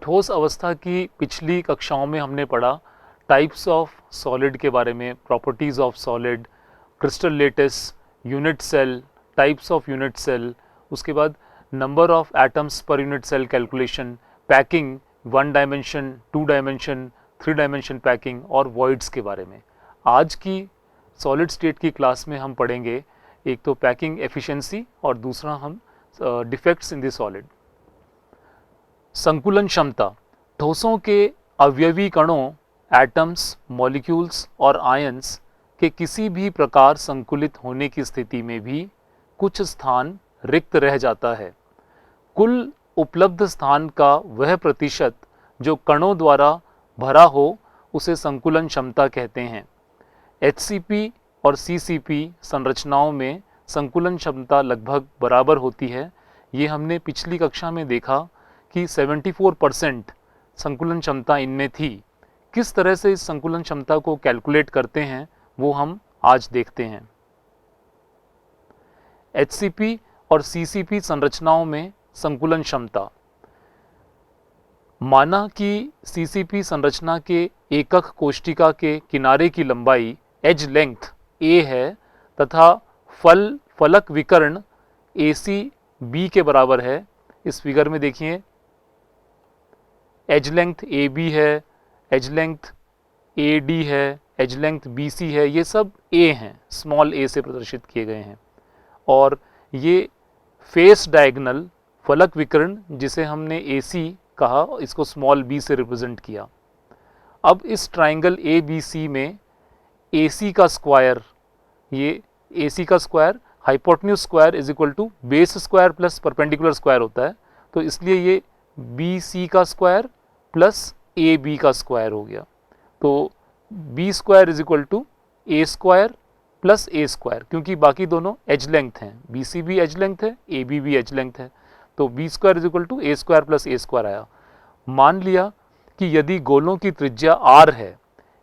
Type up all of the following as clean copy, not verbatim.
ठोस अवस्था की पिछली कक्षाओं में हमने पढ़ा टाइप्स ऑफ सॉलिड के बारे में, properties of solid, crystal lattice, unit cell, types of unit cell, उसके बाद number of atoms per unit cell calculation, packing, 1 dimension, 2 dimension, 3 dimension packing और वॉइड्स के बारे में। आज की सॉलिड स्टेट की क्लास में हम पढ़ेंगे एक तो पैकिंग एफिशिएंसी और दूसरा हम डिफेक्ट्स इन द सॉलिड। संकुलन क्षमता, ठोसों के अवयवी कणों, एटम्स, मॉलिक्यूल्स और आयंस के किसी भी प्रकार संकुलित होने की स्थिति में भी कुछ स्थान रिक्त रह जाता है। कुल उपलब्ध स्थान का वह प्रतिशत जो कणों द्वारा भरा हो उसे संकुलन क्षमता कहते हैं। HCP और CCP संरचनाओं में संकुलन क्षमता लगभग बराबर होती है। ये हमने पिछली कक्षा में देखा कि 74% संकुलन क्षमता इनमें थी। किस तरह से इस संकुलन क्षमता को कैलकुलेट करते हैं वो हम आज देखते हैं। HCP और CCP संरचनाओं में संकुलन क्षमता, माना कि CCP संरचना के एकक कोशिका के किनारे की लंबाई एज लेंथ a है तथा फलक विकर्ण AC B के बराबर है। इस फिगर में देखिए एज लेंथ AB है, एज लेंथ AD है, एज लेंथ BC है, ये सब A हैं, स्मॉल a से प्रदर्शित किए गए हैं। और ये फेस डायगोनल फलक विकर्ण जिसे हमने AC कहा, इसको स्मॉल b से रिप्रेजेंट किया। अब इस ट्राइंगल ABC में AC का स्क्वायर, ये AC का square hypotenuse square is equal to base square plus perpendicular square होता है, तो इसलिए ये BC का स्क्वायर प्लस AB का स्क्वायर हो गया। तो B square is equal to A square plus A square, क्योंकि बाकी दोनों एज लेंथ हैं, BC भी एज लेंथ है, AB भी एज लेंथ है, तो B square is equal to A square plus A square आया। मान लिया कि यदि गोलों की त्रिज्या R है,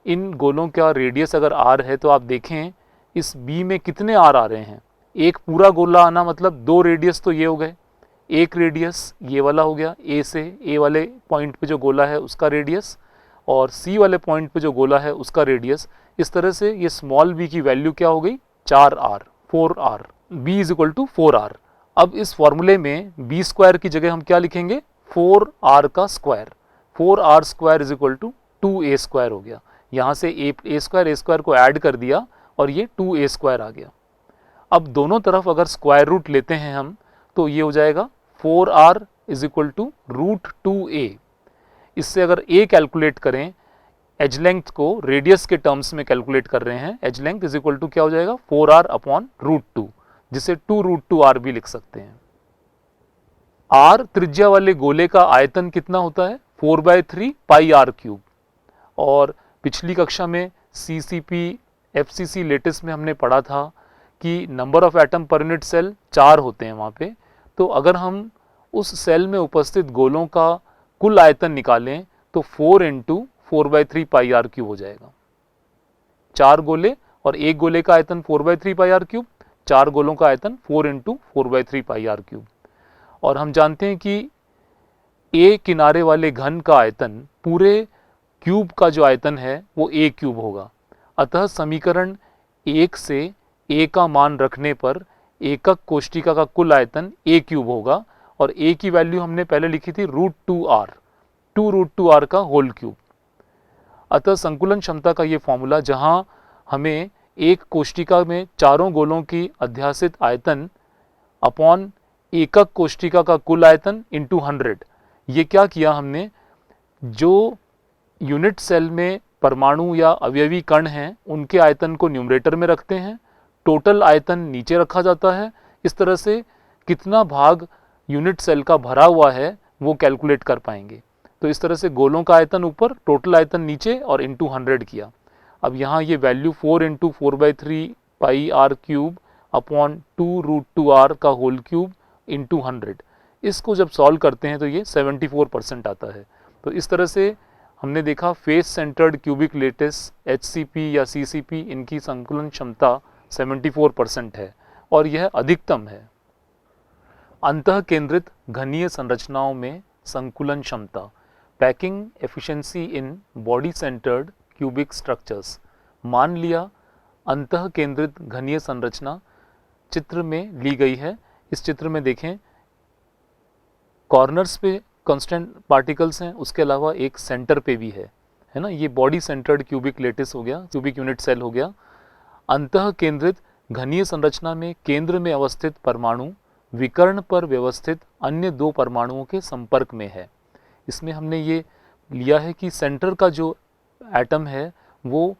इन गोलों का रेडियस अगर R है, तो आप देखें इस B में कितने R आ रहे हैं। एक पूरा गोला आना मतलब 2 रेडियस तो ये हो गए, एक रेडियस ये वाला हो गया, A से A वाले पॉइंट पे जो गोला है उसका रेडियस, और C वाले पॉइंट पे जो गोला है उसका रेडियस। इस तरह से ये स्मॉल b की वैल्यू क्या हो गई, 4R, 4R, b is equal to 4R। अब इस फॉर्मूले में b स्क्वायर की जगह हम क्या लिखेंगे, 4R का square, 4R square is equal to 2A square हो गया। यहाँ से a स्क्वायर को ऐड कर दिया और ये 2A स्क्वायर आ गया। अब दोनों तरफ अगर स्क्वायर रूट लेते हैं हम, तो ये हो जाएगा 4R is equal to root 2A। इससे अगर a कैलकुलेट करें, एज लेंथ को रेडियस के टर्म्स में कैलकुलेट कर रहे हैं, edge length is equal to क्या हो जाएगा, 4R अपॉन रूट 2, जिसे 2 रूट 2R भी लिख सकते हैं। R त्रिज्या वाले गोले का आयतन कितना होता है, 4/3 पाई R क्यूब। और पिछली कक्षा में CCP FCC लेटिस में हमने पढ़ा था कि number of atom per unit cell 4 होते हैं वहाँ पे। तो अगर हम उस सेल में उपस्थित गोलों का कुल आयतन निकालें तो 4 इंटू 4/3 पाई R क्यूब हो जाएगा। 4 गोले और एक गोले का आयतन 4/3 पाई R क्यूब, 4 गोलों का आयतन 4 इंटू 4/3 पाई R क्यूब। और हम जानते हैं कि A किनारे वाले घन का आयतन पूरे क्यूब का जो आयतन है वो A क्यूब होगा। अतः समीकरण 1 से A का मान रखने पर एकक कोशिका का कुल आयतन A क्यूब होगा, और A की वैल्यू हमने पहले लिखी थी रूट 2R, 2 रूट 2R का होल क्यूब। अतः संकुलन क्षमता का ये फॉर्मूला, जहां हमें एक कोशिका में चारों गोलों की अध्यासित आयतन अपॉन एकक कोशिका का कुल आयतन इंटू 100, ये क्या किया हमने, जो यूनिट सेल में परमाणु या अवयवी कण हैं उनके आयतन को न्यूमरेटर में रखते हैं, टोटल आयतन नीचे रखा जाता है। इस तरह से कितना भाग यूनिट सेल का भरा हुआ है वो कैलकुलेट कर पाएंगे। तो इस तरह से गोलों का आयतन ऊपर, टोटल आयतन नीचे और इंटू 100 किया। अब यहाँ ये value 4 into 4/3 pi R cube upon 2 root 2R का होल क्यूब इंटू 100, इसको जब सॉल्व करते हैं तो ये 74% आता है। तो इस तरह से हमने देखा face centred cubic lattice HCP या CCP, इनकी संकुलन क्षमता 74% है और यह अधिकतम है। अंतः केंद्रित घनीय संरचनाओं में संकुलन क्षमता, packing efficiency in body centred cubic structures. मान लिया अंतः केंद्रित घनीय संरचना चित्र में ली गई है। इस चित्र में देखें कॉर्नर्स पे कांस्टेंट पार्टिकल्स हैं, उसके अलावा एक सेंटर पे भी है ना। ये बॉडी सेंटर्ड क्यूबिक लेटिस हो गया, क्यूबिक यूनिट सेल हो गया। अंतः केंद्रित घनीय संरचना में केंद्र में अवस्थित परमाणु विकर्ण पर व्यवस्थित अन्य दो परमाणुओं के संपर्क में है। इसमें हमने ये लिया है कि सेंटर का जो एटम है वो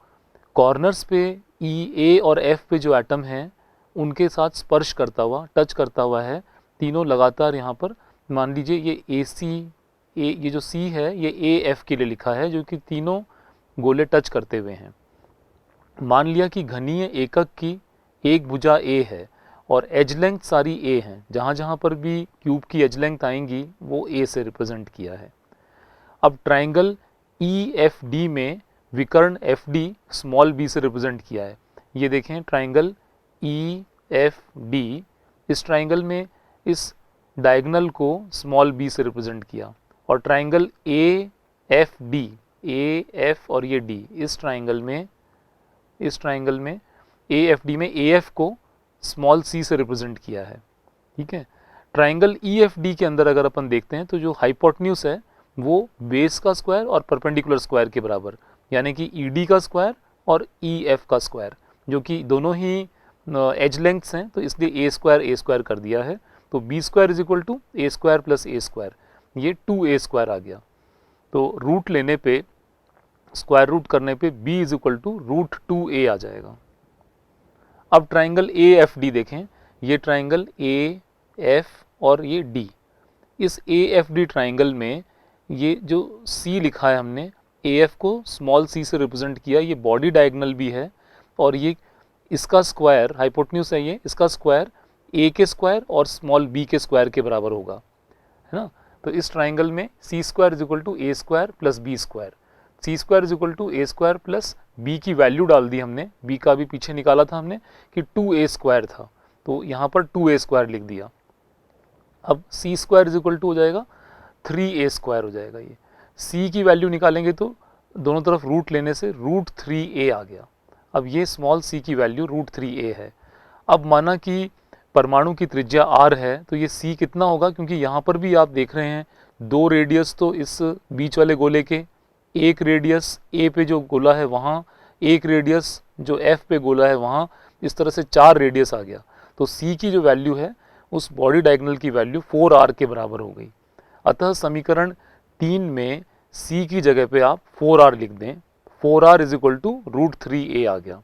कॉर्नर्स पे ई, ए और एफ पे जो एटम हैं उनके साथ स्पर्श करता हुआ, टच करता हुआ है। तीनों लगातार यहाँ पर मान लीजिए ये ए सी, ये जो सी है ये ए एफ के लिए लिखा है, जो कि तीनों गोले टच करते हुए हैं। मान लिया कि घनीय एकक की एक भुजा ए है और एज लेंथ सारी ए हैं, जहाँ जहाँ पर भी क्यूब की एज लेंथ आएंगी वो ए से रिप्रेजेंट किया है। अब ट्राइंगल ई एफ डी में विकर्ण एफ डी स्मॉल बी से रिप्रेजेंट किया है। ये देखें ट्राइंगल ई एफ डी, इस ट्राइंगल में इस डायगोनल को स्मॉल बी से रिप्रेजेंट किया। और triangle A F D, A F और ये डी, इस ट्राइंगल में ए एफ डी में ए एफ को स्मॉल सी से रिप्रेजेंट किया है। ठीक है। ट्राइंगल ई एफ डी के अंदर अगर अपन देखते हैं तो जो हाइपोटेन्यूज है वो बेस का स्क्वायर और परपेंडिकुलर स्क्वायर के बराबर, यानी कि ई डी का स्क्वायर और ई एफ का स्क्वायर, जो कि दोनों ही एज लेंथ्स हैं, तो इसलिए ए स्क्वायर कर दिया है। तो B square is equal to A square plus A square, ये 2a स्क्वायर आ गया। तो रूट लेने पे, स्क्वायर रूट करने पे b is equal to root 2a आ जाएगा। अब ट्राइंगल ए एफ डी देखें, ये ट्राइंगल ए एफ और ये डी, इस ए एफ डी ट्राइंगल में ये जो c लिखा है हमने, ए एफ को स्मॉल c से रिप्रेजेंट किया, ये बॉडी डायगोनल भी है और ये इसका स्क्वायर हाइपोटेन्यूज है, ये इसका स्क्वायर a के स्क्वायर और स्मॉल b के स्क्वायर के बराबर होगा, है ना। तो इस ट्राइंगल में C square is equal to A square plus B square, C square is equal to A square plus B की वैल्यू डाल दी हमने, बी का भी पीछे निकाला था हमने कि 2a स्क्वायर था, तो यहाँ पर 2a स्क्वायर लिख दिया। अब सी स्क्वायर इज इक्वल टू हो जाएगा 3a स्क्वायर हो जाएगा। ये c की वैल्यू निकालेंगे तो दोनों तरफ रूट लेने से रूट 3a आ गया। अब ये स्मॉल c की वैल्यू रूट 3a है। अब माना कि परमाणु की त्रिज्या r है, तो ये c कितना होगा, क्योंकि यहाँ पर भी आप देख रहे हैं 2 रेडियस तो इस बीच वाले गोले के, एक रेडियस a पे जो गोला है वहाँ, एक रेडियस जो f पे गोला है वहाँ, इस तरह से 4 रेडियस आ गया। तो c की जो वैल्यू है उस बॉडी डायगोनल की वैल्यू 4r के बराबर हो गई। अतः समीकरण 3 में c की जगह पे आप 4r लिख दें, 4r is equal to root 3a आ गया।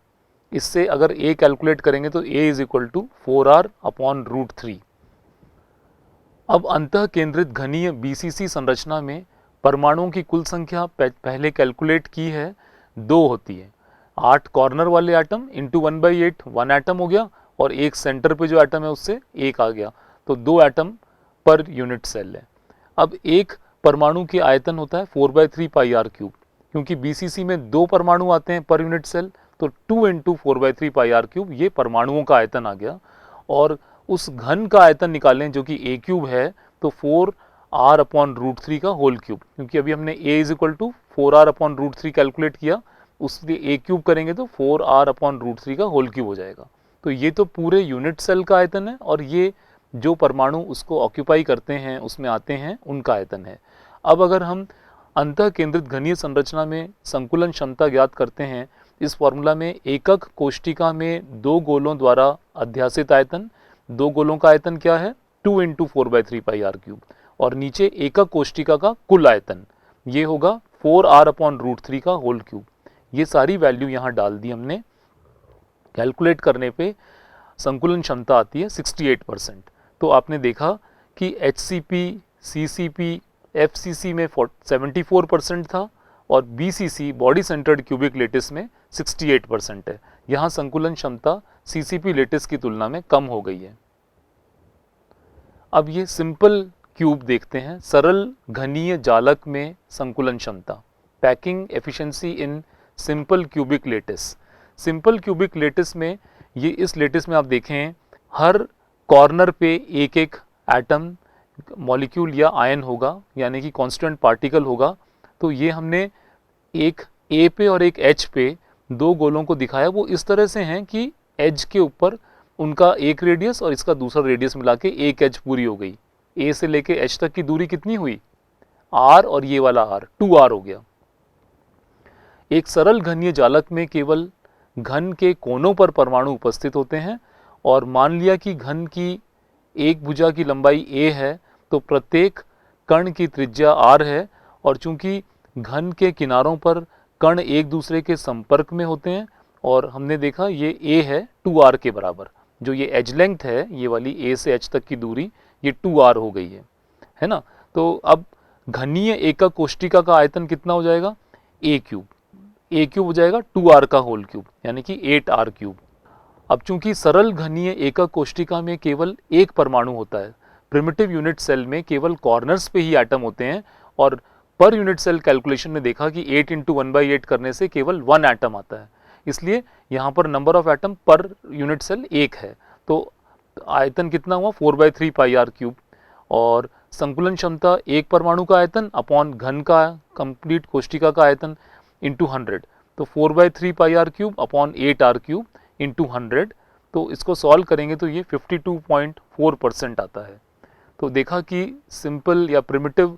इससे अगर a कैलकुलेट करेंगे तो a is equal to 4r upon root 3। अब अंतः केंद्रित घनीय BCC संरचना में परमाणुओं की कुल संख्या पहले कैलकुलेट की है, 2 होती है। 8 कॉर्नर वाले एटम इंटू 1/8 1 एटम हो गया, और एक सेंटर पे जो एटम है उससे 1 आ गया, तो 2 एटम पर यूनिट सेल है। अब एक परमाणु की आयतन होता है 4/3 पाई r क्यूब, क्योंकि BCC में 2 परमाणु आते हैं पर यूनिट सेल, तो 2 इंटू 4/3 पाई r क्यूब ये परमाणुओं का आयतन आ गया। और उस घन का आयतन निकालें जो कि a क्यूब है, तो 4r अपॉन रूट 3 का होल क्यूब, क्योंकि अभी हमने a is equal to 4r upon root 3 calculate किया, उसलिए a क्यूब करेंगे तो 4r अपॉन रूट 3 का होल क्यूब हो जाएगा। तो ये तो पूरे यूनिट सेल का आयतन है, और ये जो परमाणु उसको ऑक्यूपाई करते हैं, उसमें आते हैं, उनका आयतन है। अब अगर हम अंतः केंद्रित घनीय संरचना में संकुलन क्षमता ज्ञात करते हैं, इस फॉर्मूला में एकक कोष्टिका में 2 गोलों द्वारा अध्यासित आयतन, 2 गोलों का आयतन क्या है 2 इंटू 4/3 पाई r क्यूब, और नीचे एकक कोष्टिका का कुल आयतन ये होगा 4r अपॉन रूट 3 का होल क्यूब। ये सारी वैल्यू यहाँ डाल दी हमने, कैलकुलेट करने पे संकुलन क्षमता आती है 68%। तो आपने देखा कि HCP, CCP, FCC में 74% था और BCC body centred cubic lattice में 68% है। यहाँ संकुलन क्षमता CCP लेटिस की तुलना में कम हो गई है। अब ये सिंपल क्यूब देखते हैं, सरल घनीय जालक में संकुलन क्षमता, packing efficiency in simple cubic lattice. Simple cubic lattice में, ये इस लेटिस में आप देखें हर कॉर्नर पे एक एक एटम, मॉलिक्यूल या आयन होगा, यानी कि कांस्टेंट पार्टिकल होगा, तो ये हमने एक ए पे और एक एच पे दो गोलों को दिखाया, वो इस तरह से हैं कि एज के ऊपर उनका एक रेडियस और इसका दूसरा रेडियस मिला के एक एज पूरी हो गई। ए से लेके एच तक की दूरी कितनी हुई, आर, और ये वाला आर 2r हो गया। एक सरल घनीय जालक में केवल घन के कोनों पर परमाणु उपस्थित होते हैं, और मान लिया कि घन की एक भुजा की लंबाई a है, तो प्रत्येक कण की त्रिज्या r है, और चूंकि घन के किनारों पर कण एक दूसरे के संपर्क में होते हैं, और हमने देखा ये a है 2r के बराबर, जो ये एज लेंथ है ये वाली a से h तक की दूरी ये 2r हो गई है ना। तो अब घनीय एकक कोष्टिका का आयतन कितना हो जाएगा, a क्यूब हो जाएगा 2r का होल क्यूब, यानी कि 8r क्यूब। अब चूंकि सरल घनीय एकक कोष्टिका में केवल एक परमाणु होता है, प्रिमिटिव यूनिट सेल में केवल कॉर्नर्स पे ही एटम होते हैं, और पर यूनिट सेल कैलकुलेशन में देखा कि 8 × 1/8 करने से केवल 1 एटम आता है, इसलिए यहाँ पर number of atom per unit cell 1 है। तो आयतन कितना हुआ 4/3 πr क्यूब, और संकुलन क्षमता एक परमाणु का आयतन अपॉन घन का कंप्लीट कोष्टिका का आयतन इंटू 100, तो 4/3 πr cube upon 8r cube into 100। तो इसको सॉल्व करेंगे तो ये 52.4% आता है। तो देखा कि सिंपल या प्रिमिटिव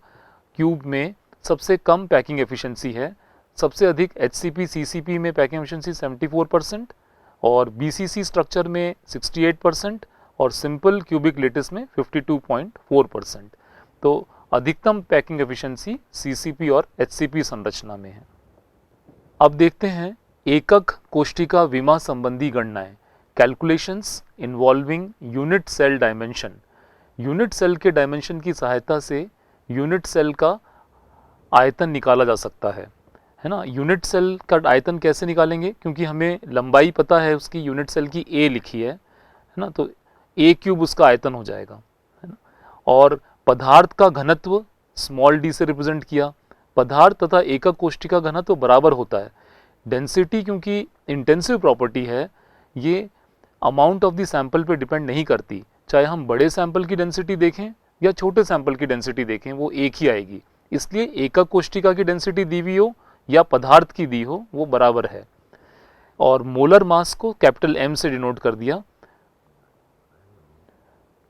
क्यूब में सबसे कम पैकिंग एफिशिएंसी है, सबसे अधिक HCP CCP में पैकिंग एफिशिएंसी 74%, और BCC स्ट्रक्चर में 68%, और सिंपल क्यूबिक लेटिस में 52.4%। तो अधिकतम पैकिंग एफिशिएंसी CCP और HCP संरचना में है। अब देखते हैं एकक कोष्टिका विमा संबंधी गणनाएं, calculations involving unit cell dimension. Unit cell के डायमेंशन की सहायता से यूनिट सेल का आयतन निकाला जा सकता है ना। यूनिट सेल का आयतन कैसे निकालेंगे, क्योंकि हमें लंबाई पता है उसकी, यूनिट सेल की a लिखी है ना, तो a क्यूब उसका आयतन हो जाएगा, है ना। और पदार्थ का घनत्व स्मॉल d से रिप्रेजेंट किया, पदार्थ तथा एकक कोष्टिका घनत्व बराबर होता है। डेंसिटी क्योंकि इंटेंसिव प्रॉपर्टी है, ये अमाउंट ऑफ द सैंपल पे डिपेंड नहीं करती, चाहे हम बड़े सैंपल की डेंसिटी देखें या छोटे सैंपल की डेंसिटी देखें, वो एक ही आएगी। इसलिए एकक कोष्टिका की डेंसिटी दी हुई हो या पदार्थ की दी हो, वो बराबर है। और मोलर मास को कैपिटल M से डिनोट कर दिया।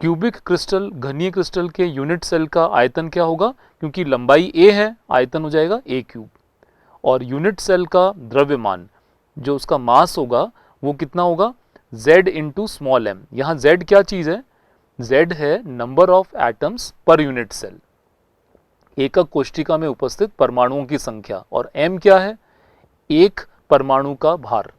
क्यूबिक क्रिस्टल घनीय क्रिस्टल के यूनिट सेल का आयतन क्या होगा, क्योंकि लंबाई a है, आयतन हो जाएगा a क्यूब। और यूनिट सेल का द्रव्यमान जो उसका मास होगा वो कितना होगा, z इंटू स्मॉल m। यहाँ z क्या चीज़ है, z है number of atoms per unit cell, एकक कोष्टिका में उपस्थित परमाणुओं की संख्या, और m क्या है, एक परमाणु का भार।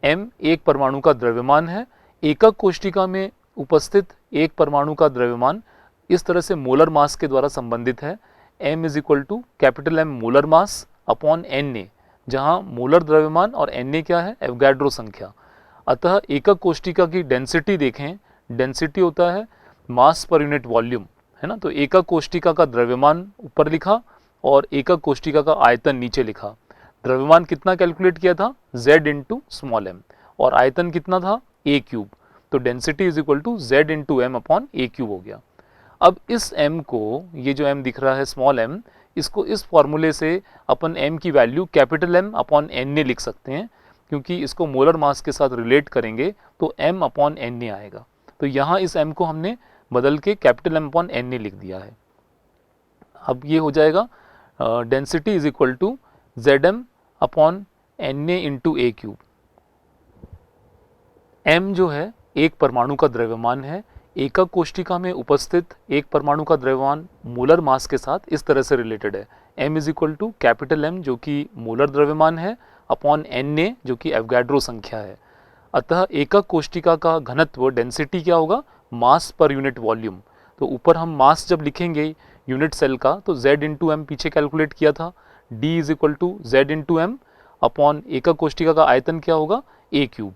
m एक परमाणु का द्रव्यमान है, एकक कोष्टिका में उपस्थित एक परमाणु का द्रव्यमान इस तरह से मोलर मास के द्वारा संबंधित है। m is equal to capital M molar mass upon Na, जहां मोलर द्रव्यमान और Na क्या है, एवोगाड्रो संख्या। अतः एकक कोष्टिका की डेंसिटी देखें, डेंसिटी होता है मास पर यूनिट वॉल्यूम, है ना। तो एकक कोष्टिका का द्रव्यमान ऊपर लिखा और एकक कोष्टिका का आयतन नीचे लिखा। द्रव्यमान कितना कैलकुलेट किया था, z इंटू स्मॉल m, और आयतन कितना था, a क्यूब। तो density is equal to z into m upon a cube हो गया। अब इस m को, ये जो m दिख रहा है स्मॉल m, इसको इस फॉर्मूले से अपन m की value capital M upon Na लिख सकते हैं, क्योंकि इसको मोलर मास के साथ रिलेट करेंगे तो m अपॉन Na आएगा। तो यहाँ इस m को हमने बदल के कैपिटल M अपॉन Na लिख दिया है। अब ये हो जाएगा density is equal to Zm upon Na into a cube. m जो है एक परमाणु का द्रव्यमान है, एकक कोष्टिका में उपस्थित एक परमाणु का द्रव्यमान मोलर मास के साथ इस तरह से रिलेटेड है। m is equal to capital M जो कि मोलर द्रव्यमान है अपॉन Na जो कि एवोगाड्रो संख्या है। अतः एकक कोष्टिका का घनत्व डेंसिटी क्या होगा, मास पर यूनिट वॉल्यूम। तो ऊपर हम मास जब लिखेंगे यूनिट सेल का तो z इंटू एम पीछे कैलकुलेट किया था, d is equal to z into M upon एकक कोष्टिका का आयतन क्या होगा, a क्यूब।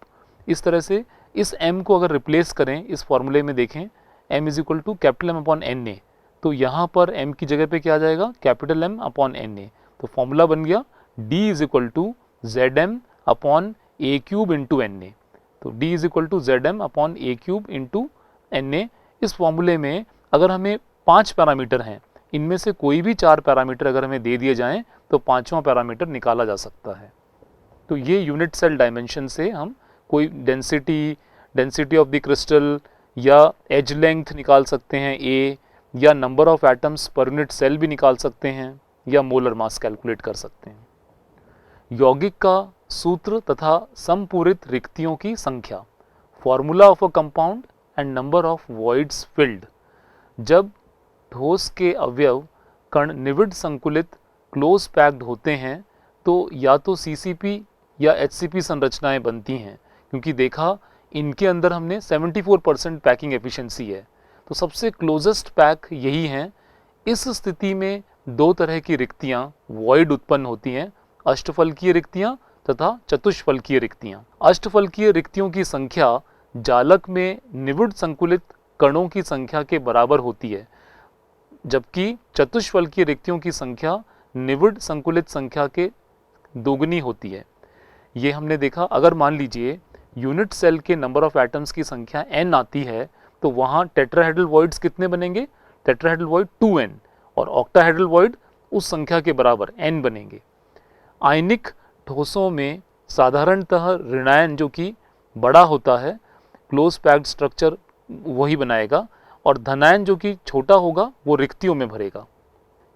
इस तरह से इस m को अगर रिप्लेस करें इस फॉर्मूले में देखें, m is equal to capital M upon Na, तो यहाँ पर m की जगह पे क्या आ जाएगा, कैपिटल M अपॉन Na। तो फॉर्मूला बन गया d is equal to Zm upon a cube into Na। तो d is equal to Zm upon a cube into Na। इस फॉर्मूले में अगर हमें 5 पैरामीटर हैं, इनमें से कोई भी 4 पैरामीटर अगर हमें दे दिए जाएं तो 5वां पैरामीटर निकाला जा सकता है। तो ये यूनिट सेल डायमेंशन से हम कोई डेंसिटी ऑफ द क्रिस्टल या एज लेंथ निकाल सकते हैं ए, या number of atoms per unit cell भी निकाल सकते हैं, या मोलर मास कैलकुलेट कर सकते हैं। यौगिक का सूत्र तथा समपूरित रिक्तियों की संख्या, formula of a compound and number of voids field. जब ठोस के अवयव कण निविड संकुलित क्लोज पैक्ड होते हैं तो या तो सीसीपी या एचसीपी संरचनाएं बनती हैं, क्योंकि देखा इनके अंदर हमने 74% पैकिंग एफिशिएंसी है, तो सबसे क्लोजेस्ट पैक यही हैं। इस स्थिति में दो तरह की रिक्तियां वॉइड उत्पन्न होती हैं, अष्टफलकीय रिक्तियां तथा चतुष्फलकीय रिक्तियां। अष्टफलकीय रिक्तियों की संख्या जालक में निविड संकुलित कणों की संख्या के बराबर होती है, जबकि चतुष्फलकीय रिक्तियों की संख्या निविड संकुलित संख्या के दोगुनी होती है। ये हमने देखा, अगर मान लीजिए यूनिट सेल के नंबर ऑफ एटम्स की संख्या n आती है तो वहाँ टेट्राहेड्रल वॉइड्स कितने बनेंगे? टेट्राहेड्रल वॉइड 2n, और ऑक्टाहेड्रल वॉइड उस संख्या के बराबर n बनेंगे। आयनिक ठोसों में साधारणतः ऋणायन जो कि बड़ा होता है, क्लोज पैक्ड स्ट्रक्चर वही बनाएगा, और धनायन जो कि छोटा होगा वो रिक्तियों में भरेगा।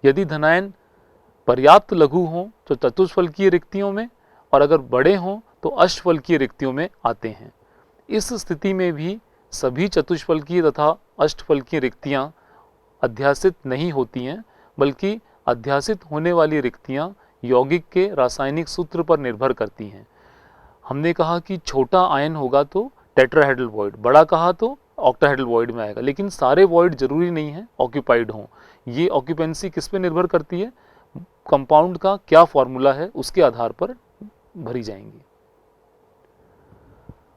यदि धनायन पर्याप्त लघु हों तो चतुष्फलकीय रिक्तियों में, और अगर बड़े हों तो अष्टफलकीय रिक्तियों में आते हैं। इस स्थिति में भी सभी चतुष्फलकीय तथा अष्टफलकीय रिक्तियां अध्यासित नहीं होती हैं, बल्कि अध्यासित होने वाली रिक्तियां यौगिक के रासायनिक सूत्र पर निर्भर करती हैं। हमने कहा कि छोटा आयन होगा तो टेट्राहेड्रल वॉइड, बड़ा कहा तो ऑक्टाहेड्रल वॉइड में आएगा, लेकिन सारे वॉइड जरूरी नहीं है ऑक्यूपाइड हों। ये ऑक्यूपेंसी किस पे निर्भर करती है? कंपाउंड का क्या फॉर्मूला है उसके आधार पर भरी जाएंगी।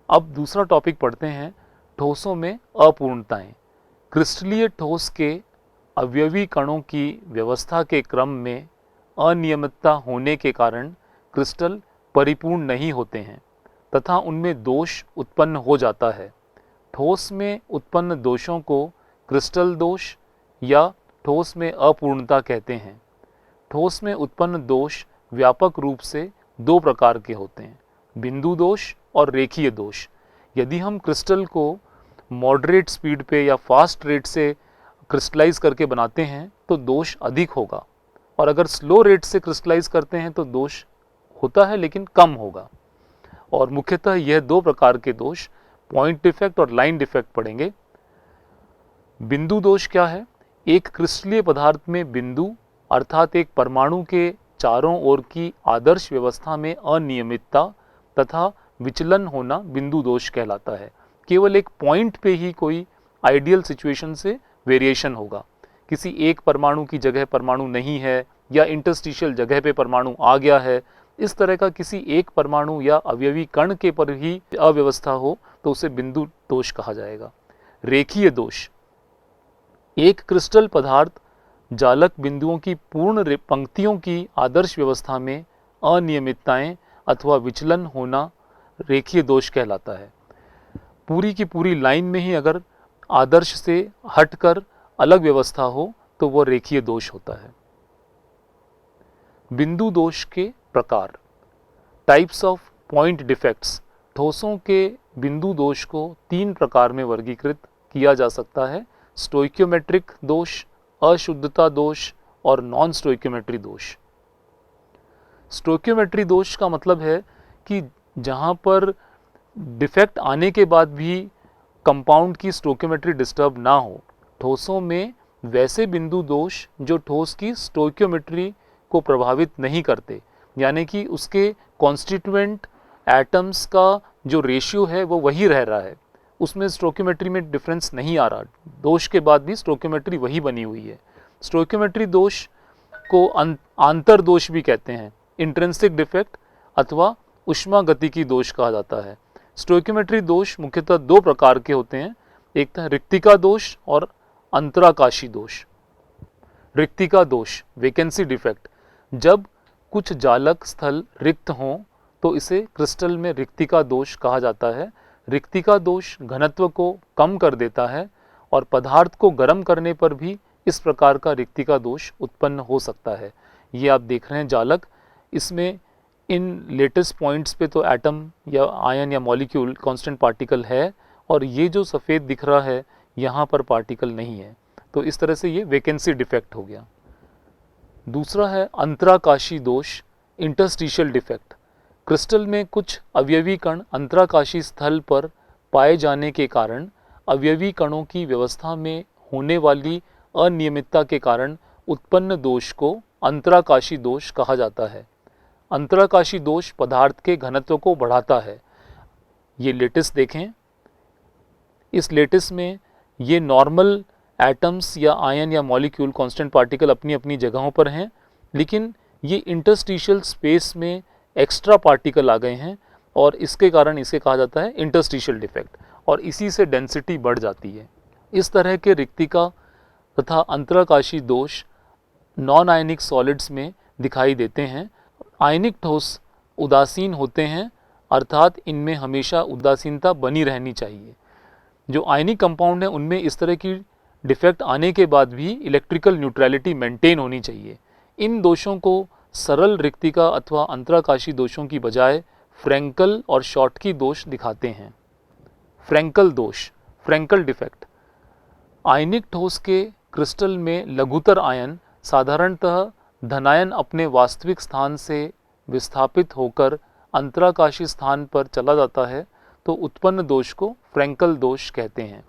अब दूसरा टॉपिक पढ़ते हैं, ठोसों में अपूर्णताएं। क्रिस्टलीय ठोस के अवयवी कणों की व्यवस्था के क्रम में अनियमितता होने के कारण क्रिस्टल परिपूर्ण नहीं होते हैं तथा उनमें दोष उत्पन्न हो जाता है। ठोस में उत्पन्न दोषों को क्रिस्टल दोष या ठोस में अपूर्णता कहते हैं। ठोस में उत्पन्न दोष व्यापक रूप से दो प्रकार के होते हैं, बिंदु दोष और रेखीय दोष। यदि हम क्रिस्टल को मॉडरेट स्पीड पे या फास्ट रेट से क्रिस्टलाइज करके बनाते हैं तो दोष अधिक होगा, और अगर स्लो रेट से क्रिस्टलाइज करते हैं तो दोष होता है लेकिन कम होगा। और मुख्यतः यह दो प्रकार के दोष, पॉइंट डिफेक्ट और लाइन डिफेक्ट पड़ेंगे। बिंदु दोष क्या है? एक क्रिस्टलीय पदार्थ में बिंदु अर्थात एक परमाणु के चारों ओर की आदर्श व्यवस्था में अनियमितता तथा विचलन होना बिंदु दोष कहलाता है। केवल एक पॉइंट पे ही कोई आइडियल सिचुएशन से वेरिएशन होगा, किसी एक परमाणु की जगह परमाणु नहीं है या इंटरस्टिशियल जगह पे परमाणु आ गया है, इस तरह का किसी एक परमाणु या अवयवी कण के पर ही अव्यवस्था हो तो उसे बिंदु दोष कहा जाएगा। रेखीय दोष, एक क्रिस्टल पदार्थ जालक बिंदुओं की पूर्ण पंक्तियों की आदर्श व्यवस्था में अनियमितताएं अथवा विचलन होना रेखीय दोष कहलाता है। पूरी की पूरी लाइन में ही अगर आदर्श से हटकर अलग व्यवस्था हो तो वह रेखीय दोष होता है। बिंदु दोष के प्रकार, टाइप्स ऑफ पॉइंट डिफेक्ट्स। ठोसों के बिंदु दोष को तीन प्रकार में वर्गीकृत किया जा सकता है, स्टोइकियोमेट्रिक दोष, अशुद्धता दोष और नॉन स्टोइकियोमेट्री दोष। स्टोइकियोमेट्री दोष का मतलब है कि जहां पर डिफेक्ट आने के बाद भी कंपाउंड की स्टोइकियोमेट्री डिस्टर्ब ना हो। ठोसों में वैसे बिंदु दोष जो ठोस की स्टोइकियोमेट्री को प्रभावित नहीं करते, यानी कि उसके कॉन्स्टिट्यूएंट एटम्स का जो रेशियो है वो वही रह रहा है, उसमें स्टोइकियोमेट्री में डिफरेंस नहीं आ रहा, दोष के बाद भी स्टोइकियोमेट्री वही बनी हुई है। स्टोइकियोमेट्री दोष को आंतर दोष भी कहते हैं, इंट्रिंसिक डिफेक्ट अथवा ऊष्मा गतिकी दोष कहा जाता है। स्टोइकियोमेट्री दोष मुख्यतः दो प्रकार के होते हैं, एक था रिक्तिका दोष और अंतराकाशी दोष। रिक्तिका दोष, वैकेंसी डिफेक्ट, जब कुछ जालक स्थल रिक्त हों तो इसे क्रिस्टल में रिक्तिका दोष कहा जाता है। रिक्तिका दोष घनत्व को कम कर देता है और पदार्थ को गर्म करने पर भी इस प्रकार का रिक्तिका दोष उत्पन्न हो सकता है। ये आप देख रहे हैं जालक, इसमें इन लेटेस्ट पॉइंट्स पे तो एटम या आयन या मॉलिक्यूल कांस्टेंट पार्टिकल है, और ये जो सफ़ेद दिख रहा है यहाँ पर पार्टिकल नहीं है। तो इस तरह से ये वैकेंसी डिफेक्ट हो गया। दूसरा है अंतराकाशी दोष, इंटरस्टिशियल डिफेक्ट। क्रिस्टल में कुछ अवयवी कण अंतराकाशी स्थल पर पाए जाने के कारण अवयवी कणों की व्यवस्था में होने वाली अनियमितता के कारण उत्पन्न दोष को अंतराकाशी दोष कहा जाता है। अंतराकाशी दोष पदार्थ के घनत्व को बढ़ाता है। ये लेटिस देखें, इस लेटिस में ये नॉर्मल एटम्स या आयन या मॉलिक्यूल कांस्टेंट पार्टिकल अपनी अपनी जगहों पर हैं, लेकिन ये इंटरस्टिशियल स्पेस में एक्स्ट्रा पार्टिकल आ गए हैं, और इसके कारण इसे कहा जाता है इंटरस्टिशियल डिफेक्ट, और इसी से डेंसिटी बढ़ जाती है। इस तरह के रिक्तिका तथा अंतराकाशी दोष नॉन आयनिक सॉलिड्स में दिखाई देते हैं। आयनिक ठोस उदासीन होते हैं, अर्थात इनमें हमेशा उदासीनता बनी रहनी चाहिए। जो आयनिक कंपाउंड है उनमें इस तरह की डिफेक्ट आने के बाद भी इलेक्ट्रिकल न्यूट्रलिटी मेंटेन होनी चाहिए। इन दोषों को सरल रिक्तिका अथवा अंतराकाशी दोषों की बजाय फ्रैंकल और शॉटकी दोष दिखाते हैं। फ्रैंकल दोष, फ्रैंकल डिफेक्ट। आयनिक ठोस के क्रिस्टल में लघुतर आयन साधारणतः धनायन अपने वास्तविक स्थान से विस्थापित होकर अंतराकाशी स्थान पर चला जाता है, तो उत्पन्न दोष को फ्रैंकल दोष कहते हैं।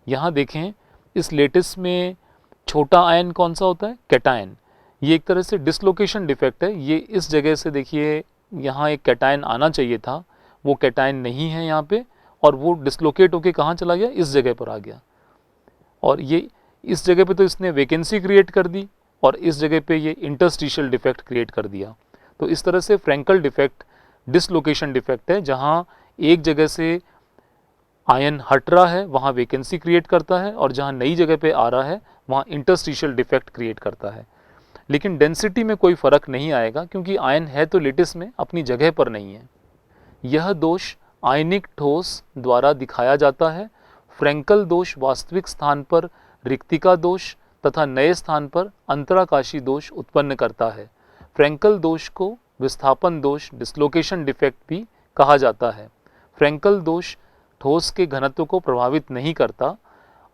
यहाँ देखें, इस लेटिस में छोटा आयन कौन सा होता है? कैटायन। ये एक तरह से डिसलोकेशन डिफेक्ट है। ये इस जगह से देखिए, यहाँ एक कैटायन आना चाहिए था, वो कैटायन नहीं है यहाँ पे, और वो डिसलोकेट होके कहाँ चला गया? इस जगह पर आ गया। और ये इस जगह पे तो इसने वैकेंसी क्रिएट कर दी, और इस जगह पे ये इंटरस्टिशियल डिफेक्ट क्रिएट कर दिया। तो इस तरह से फ्रैंकल डिफेक्ट डिसलोकेशन डिफेक्ट है, जहाँ एक जगह से आयन हट रहा है वहाँ वैकेंसी क्रिएट करता है, और जहाँ नई जगह पे आ रहा है वहाँ इंटरस्टिशियल डिफेक्ट क्रिएट करता है। लेकिन डेंसिटी में कोई फ़र्क नहीं आएगा, क्योंकि आयन है तो लेटिस में, अपनी जगह पर नहीं है। यह दोष आयनिक ठोस द्वारा दिखाया जाता है। फ्रैंकल दोष वास्तविक स्थान पर रिक्तिका दोष तथा नए स्थान पर अंतराकाशी दोष उत्पन्न करता है। फ्रैंकल दोष को विस्थापन दोष, डिसलोकेशन डिफेक्ट भी कहा जाता है। फ्रैंकल दोष ठोस के घनत्व को प्रभावित नहीं करता,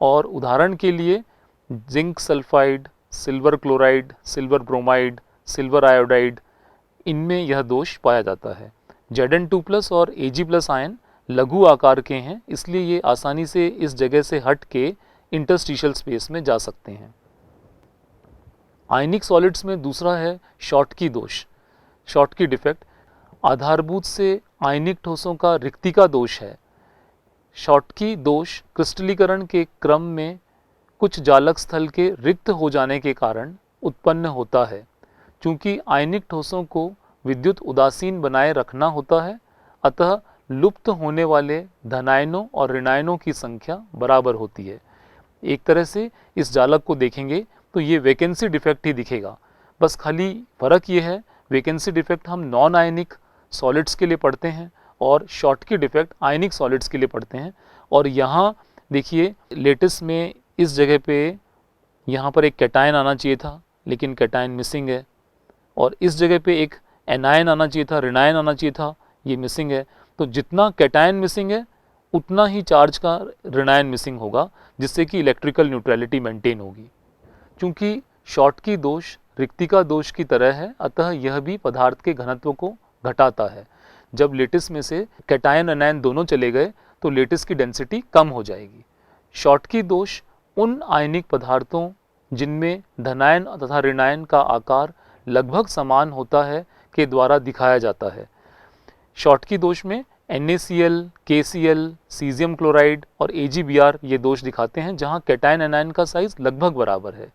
और उदाहरण के लिए zinc sulphide, silver chloride, silver bromide, silver iodide, इनमें यह दोष पाया जाता है। Zn2+ और Ag+ आयन लघु आकार के हैं, इसलिए ये आसानी से इस जगह से हट के इंटरस्टिशियल स्पेस में जा सकते हैं। आयनिक सॉलिड्स में दूसरा है शॉटकी दोष, शॉटकी डिफेक्ट। आधारभूत से आयनिक ठोसों का रिक्तिका दोष है। शॉटकी दोष क्रिस्टलीकरण के क्रम में कुछ जालक स्थल के रिक्त हो जाने के कारण उत्पन्न होता है। चूँकि आयनिक ठोसों को विद्युत उदासीन बनाए रखना होता है, अतः लुप्त होने वाले धनायनों और ऋणायनों की संख्या बराबर होती है। एक तरह से इस जालक को देखेंगे तो ये वैकेंसी डिफेक्ट ही दिखेगा, बस खाली फ़र्क ये है वैकेंसी डिफेक्ट हम नॉन आयनिक सॉलिड्स के लिए पढ़ते हैं और शॉटकी डिफेक्ट आयनिक सॉलिड्स के लिए पढ़ते हैं। और यहाँ देखिए लेटिस में इस जगह पे यहाँ पर एक कैटायन आना चाहिए था, लेकिन कैटायन मिसिंग है, और इस जगह पे एक एनायन आना चाहिए था, ऋणायन आना चाहिए था, ये मिसिंग है। तो जितना कैटायन मिसिंग है उतना ही चार्ज का ऋणायन मिसिंग होगा, जिससे कि इलेक्ट्रिकल न्यूट्रलिटी मेंटेन होगी। चूँकि शॉटकी दोष रिक्तिका दोष की तरह है, अतः यह भी पदार्थ के घनत्व को घटाता है। जब लेटिस में से कैटायन एनायन दोनों चले गए तो लेटिस की डेंसिटी कम हो जाएगी। शॉटकी दोष उन आयनिक पदार्थों जिनमें धनायन तथा ऋणायन का आकार लगभग समान होता है के द्वारा दिखाया जाता है। शॉटकी दोष में NaCl, KCl, सीजियम क्लोराइड और AgBr ये दोष दिखाते हैं, जहाँ कैटायन एनायन का साइज लगभग बराबर है।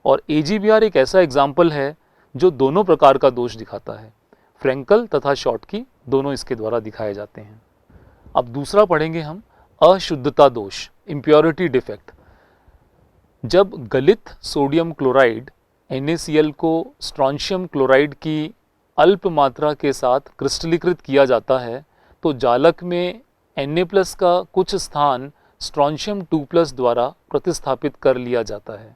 और AgBr एक ऐसा एग्जाम्पल है जो दोनों प्रकार का दोष दिखाता है। फ्रैंकल तथा शॉटकी दोनों इसके द्वारा दिखाए जाते हैं। अब दूसरा पढ़ेंगे हम अशुद्धता दोष, इम्प्योरिटी डिफेक्ट। जब गलित सोडियम क्लोराइड NaCl को स्ट्रॉन्शियम क्लोराइड की अल्प मात्रा के साथ क्रिस्टलीकृत किया जाता है, तो जालक में Na+ का कुछ स्थान स्ट्रॉन्शियम 2+ द्वारा प्रतिस्थापित कर लिया जाता है।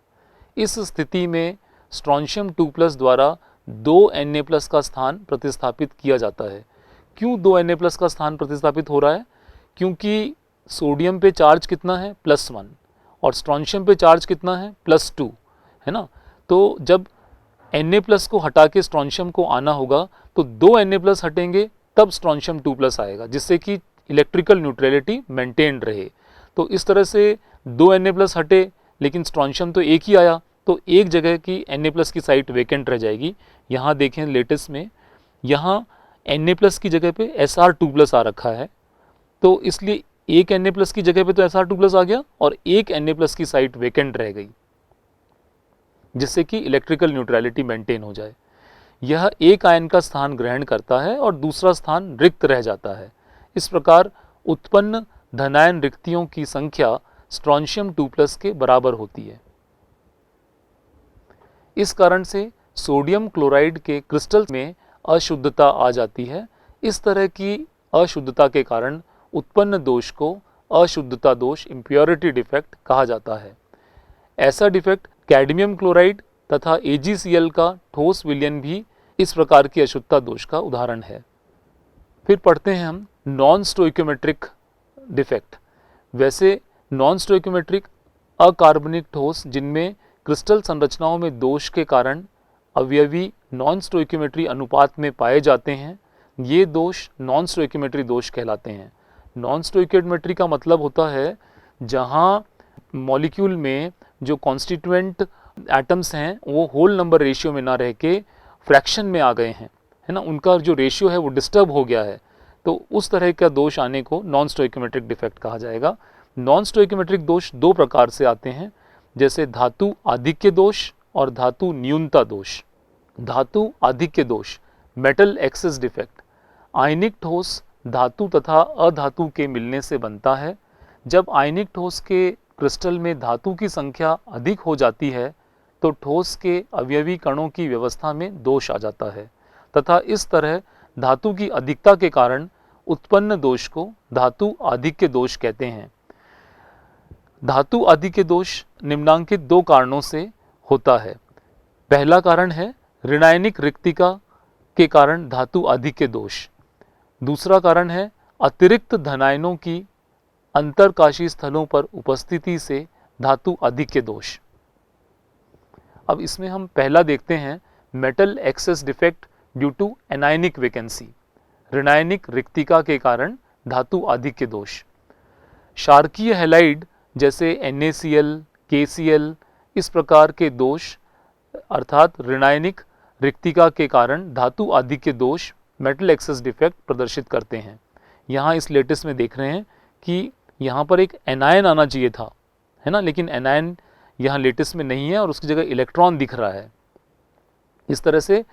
इस स्थिति में स्ट्रोंशियम 2+ द्वारा 2 Na+ का स्थान प्रतिस्थापित किया जाता है। क्यों 2 Na+ का स्थान प्रतिस्थापित हो रहा है? क्योंकि सोडियम पे चार्ज कितना है? +1, और स्ट्रोंशियम पे चार्ज कितना है? +2, है ना। तो जब Na+ को हटा के स्ट्रोंशियम को आना होगा तो 2 Na+ हटेंगे तब स्ट्रोंशियम 2+ आएगा, जिससे कि इलेक्ट्रिकल न्यूट्रलिटी मेंटेन रहे। तो इस तरह से 2 Na+ हटे लेकिन स्ट्रोंशियम तो एक ही आया, तो एक जगह की Na+ की साइट वेकेंट रह जाएगी। यहाँ देखें लेटेस्ट में, यहाँ Na+ की जगह पे Sr2+ आ रखा है, तो इसलिए एक Na+ की जगह पे तो Sr2+ आ गया और एक Na+ की साइट वेकेंट रह गई, जिससे कि इलेक्ट्रिकल न्यूट्रलिटी मेंटेन हो जाए। यह एक आयन का स्थान ग्रहण करता है और दूसरा स्थान रिक्त रह जाता है। इस प्रकार उत्पन्न धनायन रिक्तियों की संख्या स्ट्रोंशियम 2+ के बराबर होती है। इस कारण से सोडियम क्लोराइड के क्रिस्टल में अशुद्धता आ जाती है। इस तरह की अशुद्धता के कारण उत्पन्न दोष को अशुद्धता दोष, इम्प्योरिटी डिफेक्ट कहा जाता है। ऐसा डिफेक्ट कैडमियम क्लोराइड तथा AgCl का ठोस विलयन भी इस प्रकार की अशुद्धता दोष का उदाहरण है। फिर पढ़ते हैं हम नॉन स्टोइकोमेट्रिक डिफेक्ट। वैसे नॉन स्टोइकोमेट्रिक अकार्बनिक ठोस जिनमें क्रिस्टल संरचनाओं में दोष के कारण अवयवी नॉन स्टोइकोमेट्री अनुपात में पाए जाते हैं, ये दोष नॉन स्टोइकोमेट्री दोष कहलाते हैं। नॉन स्टोइकोमेट्री का मतलब होता है जहाँ मॉलिक्यूल में जो कॉन्स्टिट्यूएंट एटम्स हैं वो होल नंबर रेशियो में ना रह के फ्रैक्शन में आ गए हैं, है ना, उनका जो रेशियो है वो डिस्टर्ब हो गया है, तो उस तरह का दोष आने को नॉन स्टोइकोमेट्रिक डिफेक्ट कहा जाएगा। नॉन स्टोइकोमेट्रिक दोष दो प्रकार से आते हैं, जैसे धातु आधिक्य दोष और धातु न्यूनता दोष। धातु आधिक्य दोष, मेटल एक्सेस डिफेक्ट, आयनिक ठोस धातु तथा अधातु के मिलने से बनता है। जब आयनिक ठोस के क्रिस्टल में धातु की संख्या अधिक हो जाती है तो ठोस के अवयवी कणों की व्यवस्था में दोष आ जाता है तथा इस तरह धातु की अधिकता के कारण उत्पन्न दोष को धातु आधिक्य दोष कहते हैं। धातु आधिक्य दोष निम्नांकित दो कारणों से होता है। पहला कारण है ऋणायनिक रिक्तिका के कारण धातु आधिक्य दोष। दूसरा कारण है अतिरिक्त धनायनों की अंतरकाशी स्थलों पर उपस्थिति से धातु आधिक्य दोष। अब इसमें हम पहला देखते हैं metal excess defect due to anionic vacancy, ऋणायनिक रिक्तिका के कारण धातु आधिक्य दोष। क्षारकीय हैलाइड जैसे NaCl, KCl इस प्रकार के दोष अर्थात ऋणायनिक रिक्तिका के कारण धातु आधिक्य दोष मेटल एक्सेस डिफेक्ट प्रदर्शित करते हैं। यहाँ इस लेटेस्ट में देख रहे हैं कि यहाँ पर एक एनायन आना चाहिए था, है ना, लेकिन एनायन यहाँ लेटेस्ट में नहीं है और उसकी जगह इलेक्ट्रॉन दिख रहा है। इस तरह से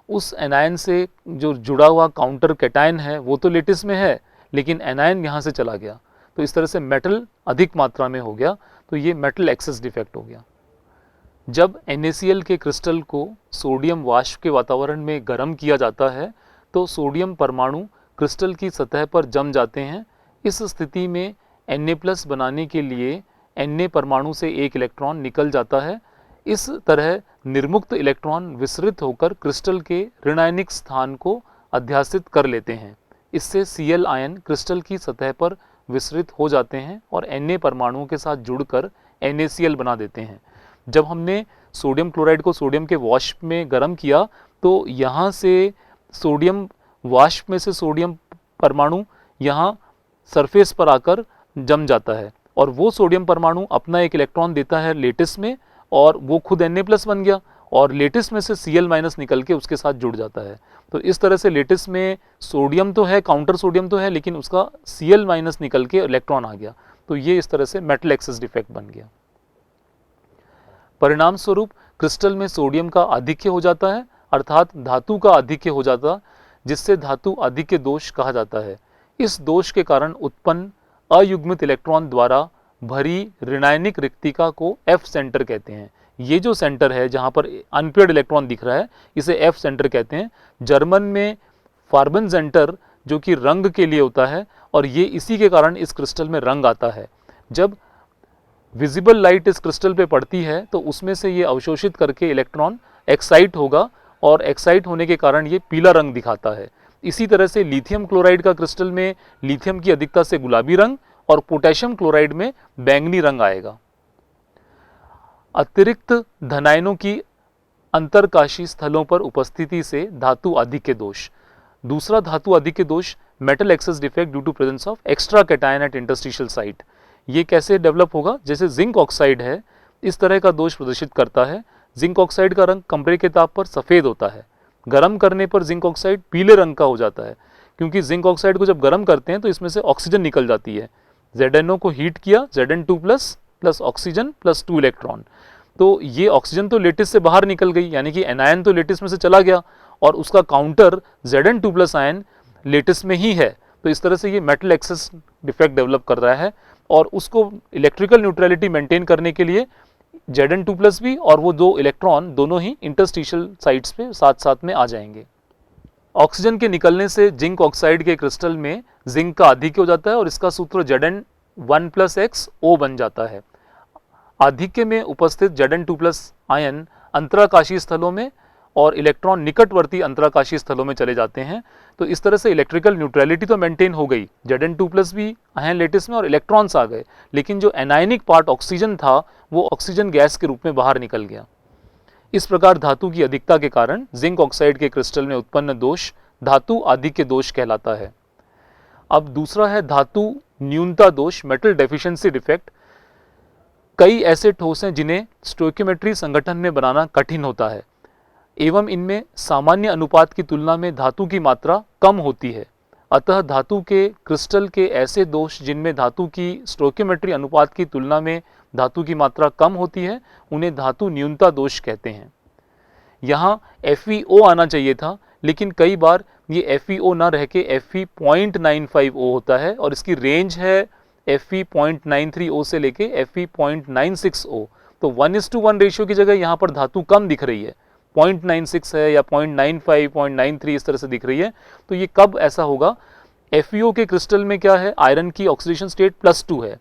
उस एनायन से जो जुड़ा हुआ काउंटर कैटायन है वो तो लेटेस्ट में है, लेकिन एनायन यहाँ से चला गया, तो इस तरह से मेटल अधिक मात्रा में हो गया, तो ये मेटल एक्सेस डिफेक्ट हो गया। जब NaCl के क्रिस्टल को सोडियम वाष्प के वातावरण में गर्म किया जाता है तो सोडियम परमाणु क्रिस्टल की सतह पर जम जाते हैं। इस स्थिति में Na+ बनाने के लिए Na परमाणु से एक इलेक्ट्रॉन निकल जाता है। इस तरह निर्मुक्त इलेक्ट्रॉन विसरित होकर क्रिस्टल के ऋणायनिक स्थान को अध्यासित कर लेते हैं। इससे Cl आयन क्रिस्टल की सतह पर विसरित हो जाते हैं और Na परमाणुओं के साथ जुड़कर NaCl बना देते हैं। जब हमने सोडियम क्लोराइड को सोडियम के वाष्प में गर्म किया तो यहाँ से सोडियम वाष्प में से सोडियम परमाणु यहाँ सरफेस पर आकर जम जाता है और वो सोडियम परमाणु अपना एक इलेक्ट्रॉन देता है लेटिस में और वो खुद Na+ बन गया और लेटिस में से Cl- निकल के उसके साथ जुड़ जाता है। तो इस तरह से लेटिस में सोडियम तो है, काउंटर सोडियम तो है, लेकिन उसका Cl- निकल के इलेक्ट्रॉन आ गया, तो ये इस तरह से मेटल एक्सेस डिफेक्ट बन गया। परिणाम स्वरूप क्रिस्टल में सोडियम का आधिक्य हो जाता है अर्थात धातु का आधिक्य हो जाता, जिससे धातु आधिक्य दोष कहा जाता है। इस दोष के कारण उत्पन्न अयुग्मित इलेक्ट्रॉन द्वारा भरी ऋणायनिक रिक्तिका को F सेंटर कहते हैं। ये जो सेंटर है जहाँ पर अनपेयर्ड इलेक्ट्रॉन दिख रहा है इसे F सेंटर कहते हैं। जर्मन में फार्बन सेंटर जो कि रंग के लिए होता है और ये इसी के कारण इस क्रिस्टल में रंग आता है। जब विजिबल लाइट इस क्रिस्टल पे पड़ती है तो उसमें से ये अवशोषित करके इलेक्ट्रॉन एक्साइट होगा और एक्साइट होने के कारण ये पीला रंग दिखाता है। इसी तरह से लिथियम क्लोराइड का क्रिस्टल में लिथियम की अधिकता से गुलाबी रंग और पोटेशियम क्लोराइड में बैंगनी रंग आएगा। अतिरिक्त धनायनों की अंतरकाशी स्थलों पर उपस्थिति से धातु आधिक्य दोष। दूसरा धातु आधिक्य दोष metal excess defect due to presence of extra cation at interstitial site. ये कैसे डेवलप होगा? जैसे जिंक ऑक्साइड है, इस तरह का दोष प्रदर्शित करता है। जिंक ऑक्साइड का रंग कमरे के ताप पर सफ़ेद होता है, गर्म करने पर जिंक ऑक्साइड पीले रंग का हो जाता है, क्योंकि जिंक ऑक्साइड को जब गर्म करते हैं तो इसमें से ऑक्सीजन निकल जाती है। ZnO को हीट किया, Zn2+ plus oxygen plus 2 electron, तो ये ऑक्सीजन तो लेटिस से बाहर निकल गई, यानी कि एनायन तो लेटिस में से चला गया और उसका काउंटर Zn2+ आयन लेटिस में ही है। तो इस तरह से ये मेटल एक्सेस डिफेक्ट डेवलप कर रहा है और उसको इलेक्ट्रिकल न्यूट्रलिटी मेंटेन करने के लिए Zn2+ भी और वो दो इलेक्ट्रॉन दोनों ही इंटरस्टिशियल साइट्स पे साथ साथ में आ जाएंगे। ऑक्सीजन के निकलने से जिंक ऑक्साइड के क्रिस्टल में जिंक का आधिक्य हो जाता है और इसका सूत्र Zn1+xO बन जाता है। आधिक्य में उपस्थित Zn2+ आयन अंतराकाशीय स्थलों में और इलेक्ट्रॉन निकटवर्ती अंतराकाशीय स्थलों में चले जाते हैं। तो इस तरह से इलेक्ट्रिकल न्यूट्रलिटी तो मेंटेन हो गई, Zn2+ भी आयन लेटिस में और इलेक्ट्रॉन्स आ गए, लेकिन जो एनायनिक पार्ट ऑक्सीजन था वो ऑक्सीजन गैस के रूप में बाहर निकल गया। इस प्रकार धातु की अधिकता के कारण जिंक ऑक्साइड के क्रिस्टल में उत्पन्न दोष धातु आधिक्य दोष कहलाता है। अब दूसरा है धातु न्यूनता दोष, मेटल डेफिशिएंसी डिफेक्ट। कई ऐसे ठोस हैं जिन्हें स्टोइकियोमेट्री संगठन में बनाना कठिन होता है एवं इनमें सामान्य अनुपात की तुलना में धातु की मात्रा कम होती है। अतः धातु के क्रिस्टल के ऐसे दोष जिनमें धातु की स्टोइकियोमेट्री अनुपात की तुलना में धातु की मात्रा कम होती है, उन्हें धातु न्यूनता दोष कहते हैं। यहाँ FeO आना चाहिए था, लेकिन कई बार ये FeO ना रह के Fe.95O होता है और इसकी रेंज है Fe.93O से लेके Fe.96O। तो 1:1 रेशियो की जगह यहाँ पर धातु कम दिख रही है, 0.96 है या 0.95, 0.93 इस तरह से दिख रही है। तो ये कब ऐसा होगा? FeO के क्रिस्टल में क्या है? आयरन की ऑक्सीडेशन स्टेट +2 है,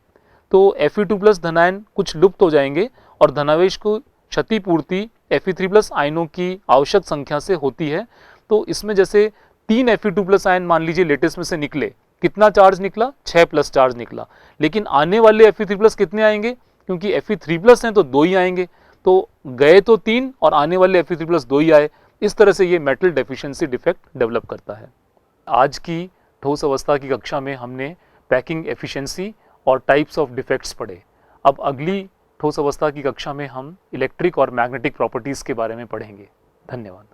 तो Fe2+ धनायन कुछ लुप्त हो जाएंगे और धनावेश को क्षतिपूर्ति Fe3+ आयनों की आवश्यक संख्या से होती है। तो इसमें जैसे 3 Fe2+ आयन मान लीजिए लेटिस में से निकले, कितना चार्ज निकला? 6+ चार्ज निकला, लेकिन आने वाले Fe3+ कितने आएंगे? क्योंकि Fe3+ हैं तो 2 ही आएंगे, तो गए तो 3 और आने वाले Fe3+ 2 ही आए। इस तरह से ये मेटल डेफिशिएंसी डिफेक्ट डेवलप करता है। आज की ठोस अवस्था की कक्षा में हमने पैकिंग एफिशिएंसी और टाइप्स ऑफ डिफेक्ट्स पढ़े। अब अगली ठोस अवस्था की कक्षा में हम इलेक्ट्रिक और मैग्नेटिक प्रॉपर्टीज़ के बारे में पढ़ेंगे। धन्यवाद।